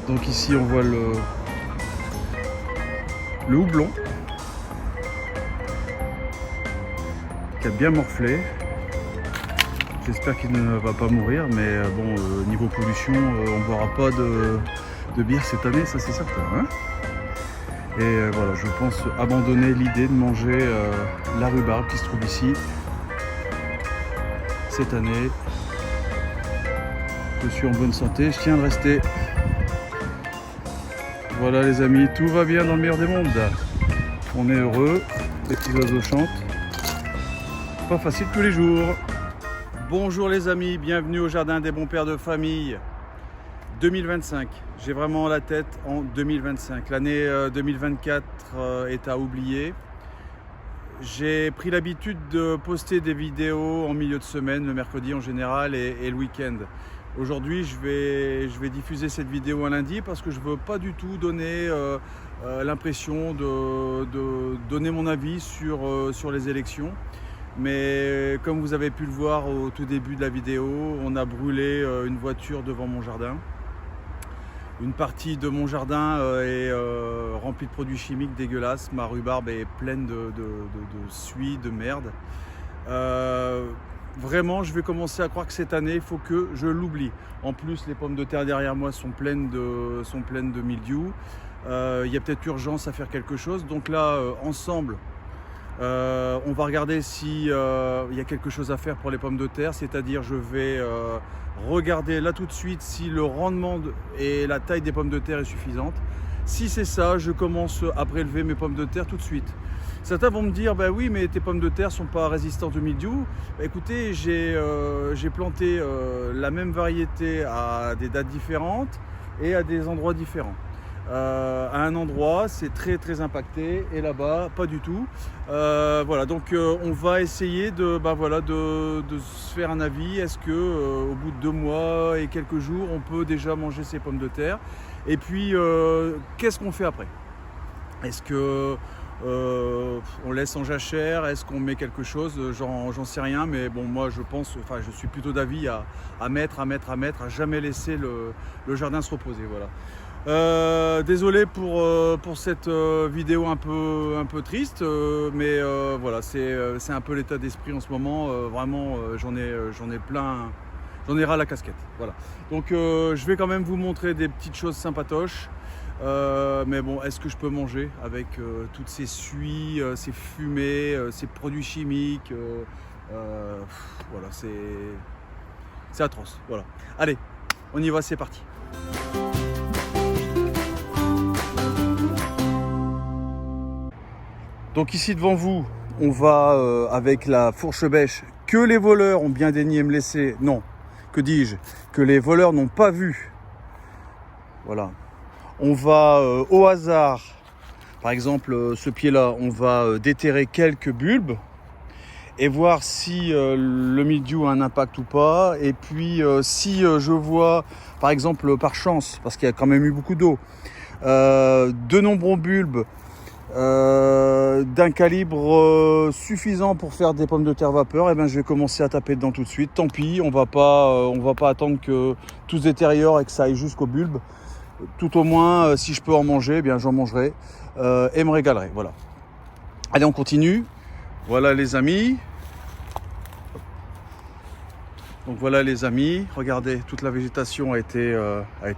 Donc ici on voit le houblon qui a bien morflé. J'espère qu'il ne va pas mourir, mais bon, niveau pollution, on ne boira pas de bière cette année, ça c'est certain. Hein, et voilà, je pense abandonner l'idée de manger la rhubarbe qui se trouve ici cette année. Je suis en bonne santé, je tiens à le rester. Voilà les amis, tout va bien dans le meilleur des mondes. On est heureux, les petits oiseaux chantent. Pas facile tous les jours. Bonjour les amis, bienvenue au jardin des bons pères de famille 2025. J'ai vraiment la tête en 2025. L'année 2024 est à oublier. J'ai pris l'habitude de poster des vidéos en milieu de semaine, le mercredi en général et le week-end. Aujourd'hui, je vais diffuser cette vidéo un lundi parce que je ne veux pas du tout donner l'impression de donner mon avis sur les élections. Mais comme vous avez pu le voir au tout début de la vidéo, on a brûlé une voiture devant mon jardin. Une partie de mon jardin est remplie de produits chimiques dégueulasses. Ma rhubarbe est pleine de suie, de merde. Vraiment, je vais commencer à croire que cette année, il faut que je l'oublie. En plus, les pommes de terre derrière moi sont pleines de mildiou. Il y a peut-être urgence à faire quelque chose. Donc là, ensemble, on va regarder s'il y a quelque chose à faire pour les pommes de terre. C'est-à-dire, je vais regarder là tout de suite si le rendement et la taille des pommes de terre est suffisante. Si c'est ça, je commence à prélever mes pommes de terre tout de suite. Certains vont me dire, bah oui, mais tes pommes de terre sont pas résistantes au mildiou. Bah, écoutez, j'ai planté la même variété à des dates différentes et à des endroits différents. À un endroit, c'est très impacté et là-bas, pas du tout. Voilà, donc on va essayer de se faire un avis. Est-ce que au bout de 2 mois et quelques jours, on peut déjà manger ces pommes de terre? Et puis, qu'est-ce qu'on fait après? Est-ce que on laisse en jachère? Est-ce qu'on met quelque chose? J'en sais rien, mais bon, moi je suis plutôt d'avis à mettre, à jamais laisser le jardin se reposer. Voilà. Désolé pour cette vidéo un peu triste, mais voilà, c'est un peu l'état d'esprit en ce moment. Vraiment, j'en ai plein. J'en ai ras la casquette, voilà. Donc je vais quand même vous montrer des petites choses sympatoches. Mais bon, est-ce que je peux manger avec toutes ces suies, ces fumées, ces produits chimiques? Voilà, c'est atroce. Voilà. Allez, on y va, c'est parti. Donc ici devant vous, on va avec la fourche bêche que les voleurs ont bien daigné me laisser. Non. Que dis-je? Que les voleurs n'ont pas vu. Voilà. On va au hasard, par exemple ce pied-là, on va déterrer quelques bulbes et voir si le mildiou a un impact ou pas. Et puis si je vois, par exemple par chance, parce qu'il y a quand même eu beaucoup d'eau, de nombreux bulbes d'un calibre suffisant pour faire des pommes de terre vapeur, et ben je vais commencer à taper dedans tout de suite. Tant pis, on va pas attendre que tout se détériore et que ça aille jusqu'au bulbe. Tout au moins, si je peux en manger, eh bien j'en mangerai et me régalerai. Voilà. Allez, on continue. Voilà les amis. Donc voilà les amis. Regardez, toute la végétation a été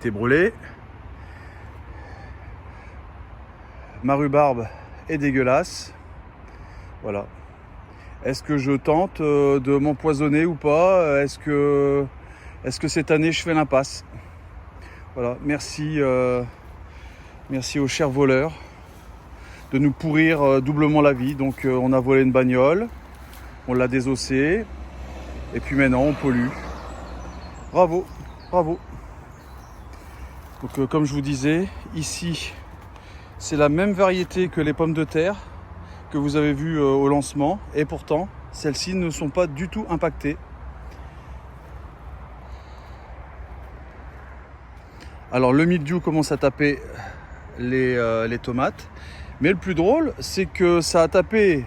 brûlée. Ma rhubarbe est dégueulasse. Voilà. Est-ce que je tente de m'empoisonner ou pas? Est-ce que cette année je fais l'impasse? Voilà. Merci aux chers voleurs de nous pourrir doublement la vie. Donc on a volé une bagnole, on l'a désossée et puis maintenant on pollue. Bravo. Donc comme je vous disais, ici c'est la même variété que les pommes de terre que vous avez vues au lancement. Et pourtant, celles-ci ne sont pas du tout impactées. Alors le mildiou commence à taper les tomates. Mais le plus drôle, c'est que ça a tapé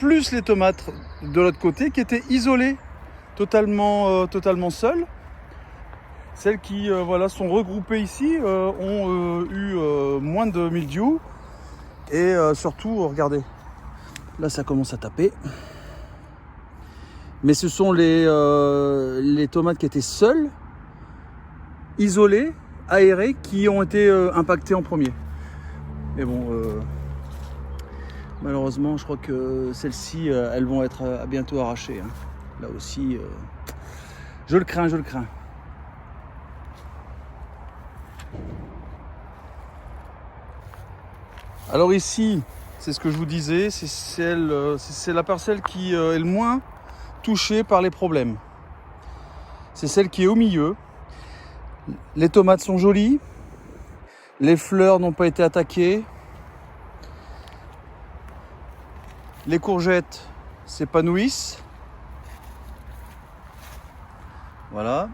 plus les tomates de l'autre côté qui étaient isolées, totalement seules. Celles qui voilà, sont regroupées ici ont eu moins de mildiou. Et surtout, regardez, là ça commence à taper. Mais ce sont les tomates qui étaient seules, isolées, aérées, qui ont été impactées en premier. Mais bon, malheureusement, je crois que celles-ci, elles vont être bientôt arrachées. Hein. Là aussi, je le crains, je le crains. Alors ici, c'est ce que je vous disais, c'est la parcelle qui est le moins touchée par les problèmes. C'est celle qui est au milieu. Les tomates sont jolies, les fleurs n'ont pas été attaquées, les courgettes s'épanouissent. Voilà.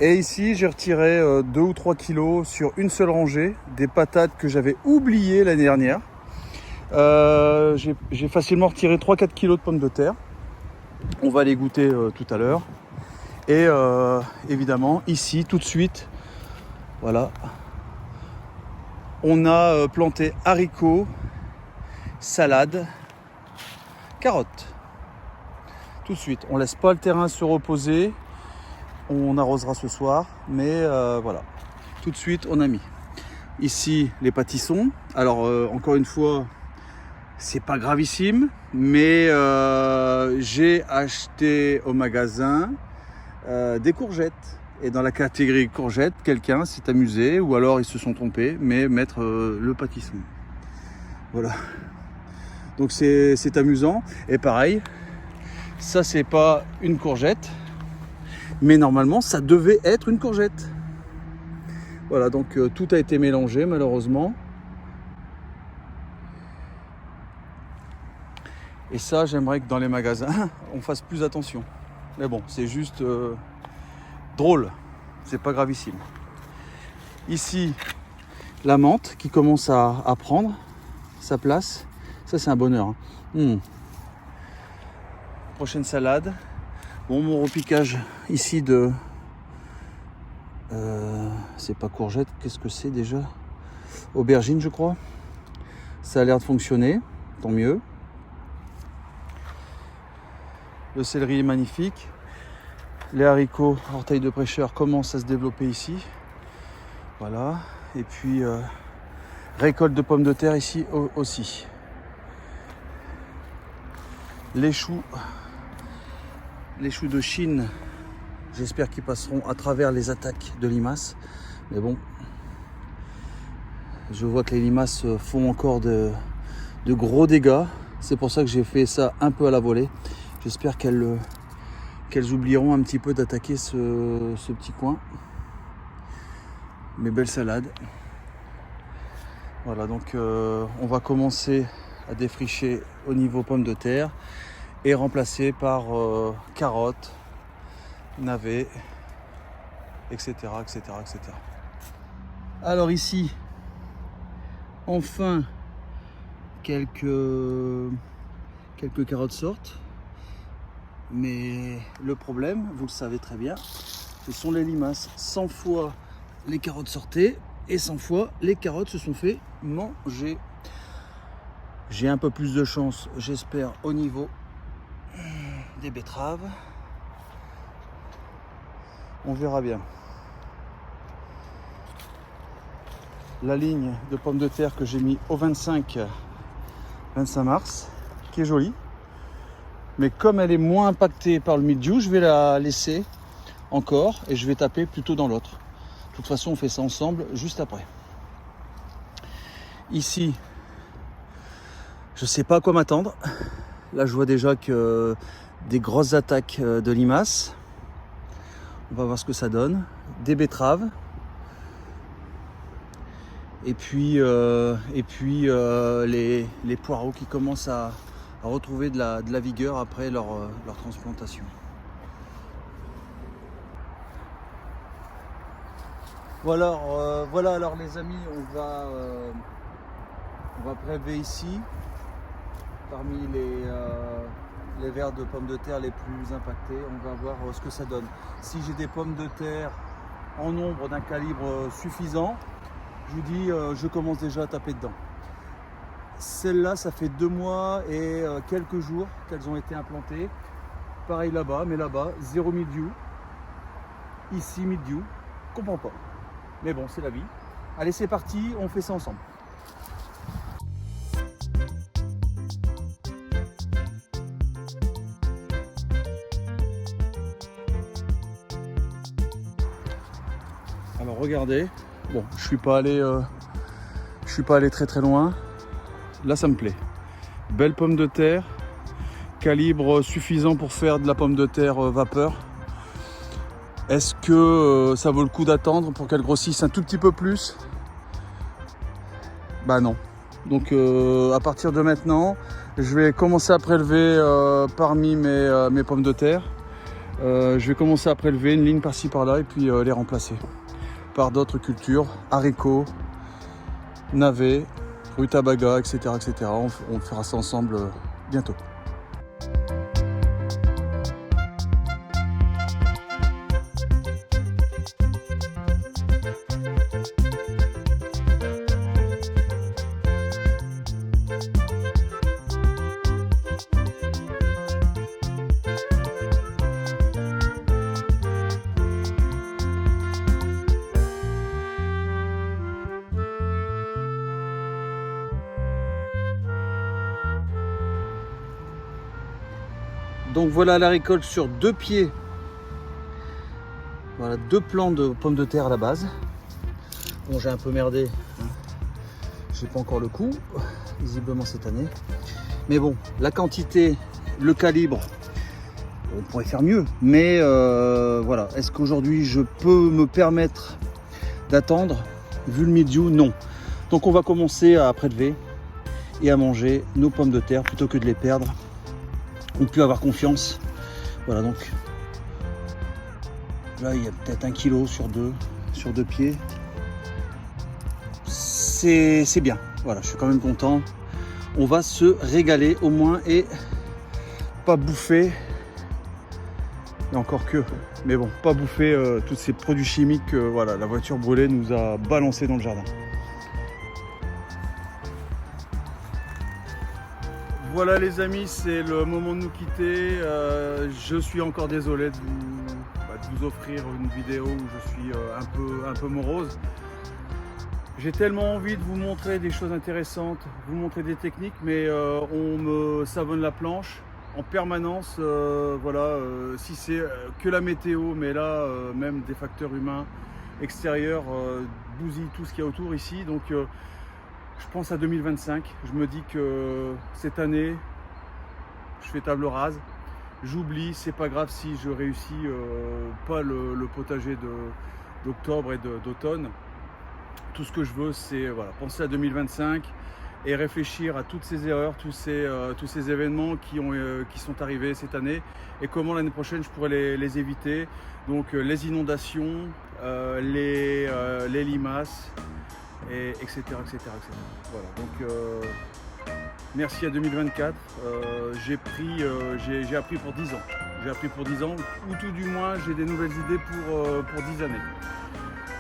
Et ici, j'ai retiré 2 ou 3 kilos sur une seule rangée des patates que j'avais oubliées l'année dernière. J'ai facilement retiré 3-4 kilos de pommes de terre. On va les goûter tout à l'heure. Et évidemment, ici, tout de suite, voilà, on a planté haricots, salades, carottes. Tout de suite, on laisse pas le terrain se reposer. On arrosera ce soir, mais voilà, tout de suite on a mis. Ici les pâtissons. Alors encore une fois, c'est pas gravissime, mais j'ai acheté au magasin des courgettes. Et dans la catégorie courgettes, quelqu'un s'est amusé, ou alors ils se sont trompés, mais mettre le pâtisson. Voilà. Donc c'est amusant. Et pareil, ça c'est pas une courgette. Mais normalement, ça devait être une courgette. Voilà, donc tout a été mélangé, malheureusement. Et ça, j'aimerais que dans les magasins, on fasse plus attention. Mais bon, c'est juste drôle. C'est pas gravissime. Ici, la menthe qui commence à prendre sa place. Ça, c'est un bonheur. Hein. Prochaine salade. Bon, mon repiquage ici de... c'est pas courgette, qu'est-ce que c'est déjà? Aubergine, je crois. Ça a l'air de fonctionner, tant mieux. Le céleri est magnifique. Les haricots, orteils de prêcheur, commencent à se développer ici. Voilà. Et puis, récolte de pommes de terre ici aussi. Les choux de Chine, j'espère qu'ils passeront à travers les attaques de limaces. Mais bon, je vois que les limaces font encore de gros dégâts. C'est pour ça que j'ai fait ça un peu à la volée. J'espère qu'elles oublieront un petit peu d'attaquer ce petit coin. Mes belles salades. Voilà, donc on va commencer à défricher au niveau pommes de terre et remplacer par carottes, navets, etc., etc., etc. Alors ici, enfin, quelques carottes sortent. Mais le problème, vous le savez très bien, ce sont les limaces. 100 fois les carottes sortaient et 100 fois les carottes se sont fait manger. J'ai un peu plus de chance, j'espère, au niveau des betteraves. On verra bien. La ligne de pommes de terre que j'ai mis au 25 mars, qui est jolie. Mais comme elle est moins impactée par le mildiou, je vais la laisser encore et je vais taper plutôt dans l'autre. De toute façon, on fait ça ensemble juste après. Ici, je ne sais pas à quoi m'attendre. Là, je vois déjà que des grosses attaques de limaces. On va voir ce que ça donne. Des betteraves. Et puis les poireaux qui commencent à retrouver de la vigueur après leur transplantation. Voilà, alors les amis, on va prélever ici parmi les vers de pommes de terre les plus impactés. On va voir ce que ça donne. Si j'ai des pommes de terre en nombre d'un calibre suffisant, je vous dis, je commence déjà à taper dedans. Celles-là, ça fait 2 mois et quelques jours qu'elles ont été implantées. Pareil là-bas, mais là-bas, 0 mildiou. Ici, mildiou. Je comprends pas. Mais bon, c'est la vie. Allez, c'est parti, on fait ça ensemble. Alors regardez, bon, je suis pas allé très très loin. Là, ça me plaît. Belle pomme de terre, calibre suffisant pour faire de la pomme de terre vapeur. Est-ce que ça vaut le coup d'attendre pour qu'elle grossisse un tout petit peu plus? Bah non. Donc à partir de maintenant, je vais commencer à prélever parmi mes pommes de terre. Je vais commencer à prélever une ligne par-ci par-là et puis les remplacer par d'autres cultures, haricots, navets, rutabaga, etc. etc. On fera ça ensemble bientôt. Donc voilà la récolte sur 2 pieds. Voilà 2 plants de pommes de terre à la base. Bon, j'ai un peu merdé, hein. J'ai pas encore le coup, visiblement cette année. Mais bon, la quantité, le calibre, on pourrait faire mieux. Mais voilà, est-ce qu'aujourd'hui je peux me permettre d'attendre? Vu le mildiou, non. Donc on va commencer à prélever et à manger nos pommes de terre plutôt que de les perdre. On peut avoir confiance. Voilà, donc là il y a peut-être 1 kg sur deux pieds. C'est bien. Voilà, je suis quand même content. On va se régaler au moins et pas bouffer. Et encore que, mais bon, pas bouffer tous ces produits chimiques que voilà, la voiture brûlée nous a balancé dans le jardin. Voilà les amis, c'est le moment de nous quitter. Je suis encore désolé de vous offrir une vidéo où je suis un peu morose. J'ai tellement envie de vous montrer des choses intéressantes, vous montrer des techniques, mais on me savonne la planche en permanence. Voilà, si c'est que la météo, mais là même des facteurs humains extérieurs bousillent tout ce qu'il y a autour ici. Donc je pense à 2025, je me dis que cette année, je fais table rase. J'oublie, c'est pas grave si je réussis pas le potager d'octobre et d'automne. Tout ce que je veux, c'est voilà, penser à 2025 et réfléchir à toutes ces erreurs, tous ces événements qui sont arrivés cette année et comment l'année prochaine je pourrais les éviter. Donc les inondations, les limaces, etc. Voilà, donc merci à 2024. J'ai appris pour 10 ans. J'ai appris pour 10 ans, ou tout du moins j'ai des nouvelles idées pour 10 années.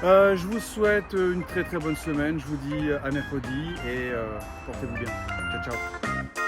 Je vous souhaite une très très bonne semaine. Je vous dis à mercredi et portez-vous bien. Ciao ciao.